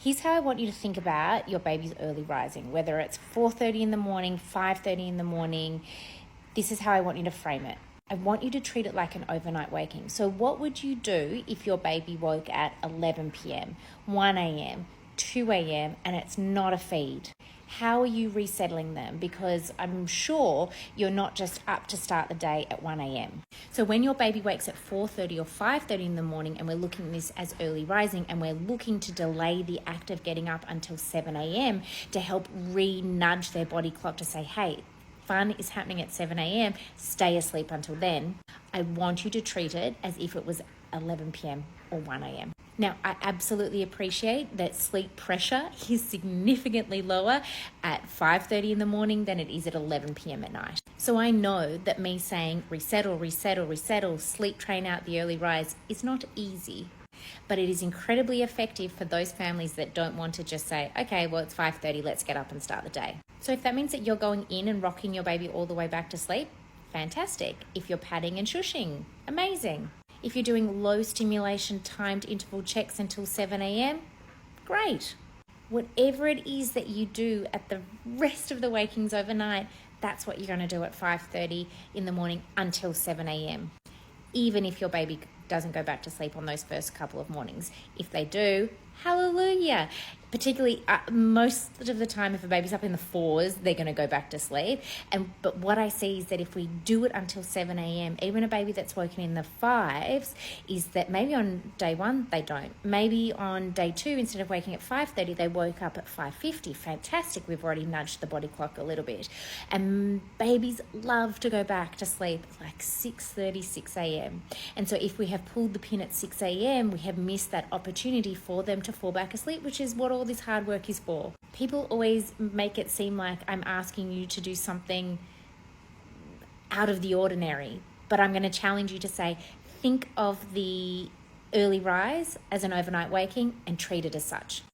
Here's how I want you to think about your baby's early rising, whether it's 4:30 in the morning, 5:30 in the morning. This is how I want you to frame it. I want you to treat it like an overnight waking. So what would you do if your baby woke at 11 p.m., 1 a.m., 2 a.m., and it's not a feed? How are you resettling them? Because I'm sure you're not just up to start the day at 1 a.m. So when your baby wakes at 4:30 or 5:30 in the morning, and we're looking at this as early rising, and we're looking to delay the act of getting up until 7 a.m. to help re-nudge their body clock to say, hey, fun is happening at 7 a.m., stay asleep until then, I want you to treat it as if it was 11 p.m. or 1 a.m. Now, I absolutely appreciate that sleep pressure is significantly lower at 5:30 in the morning than it is at 11 p.m. at night. So I know that me saying resettle, sleep train out the early rise is not easy, but it is incredibly effective for those families that don't want to just say, okay, well, it's 5:30, let's get up and start the day. So if that means that you're going in and rocking your baby all the way back to sleep, fantastic. If you're padding and shushing, amazing. If you're doing low stimulation timed interval checks until 7 a.m., great. Whatever it is that you do at the rest of the wakings overnight, that's what you're going to do at 5:30 in the morning until 7 a.m. Even if your baby doesn't go back to sleep on those first couple of mornings. If they do, hallelujah. Particularly most of the time, if a baby's up in the 4s, they're going to go back to sleep. But what I see is that if we do it until 7 a.m., even a baby that's woken in the 5s, is that maybe on day 1, they don't. Maybe on day 2, instead of waking at 5:30, they woke up at 5:50. Fantastic. We've already nudged the body clock a little bit. And babies love to go back to sleep like 6:30, 6 a.m. And so if we have pulled the pin at 6 a.m., we have missed that opportunity for them to fall back asleep, which is what all this hard work is for. People always make it seem like I'm asking you to do something out of the ordinary, but I'm going to challenge you to say, think of the early rise as an overnight waking and treat it as such.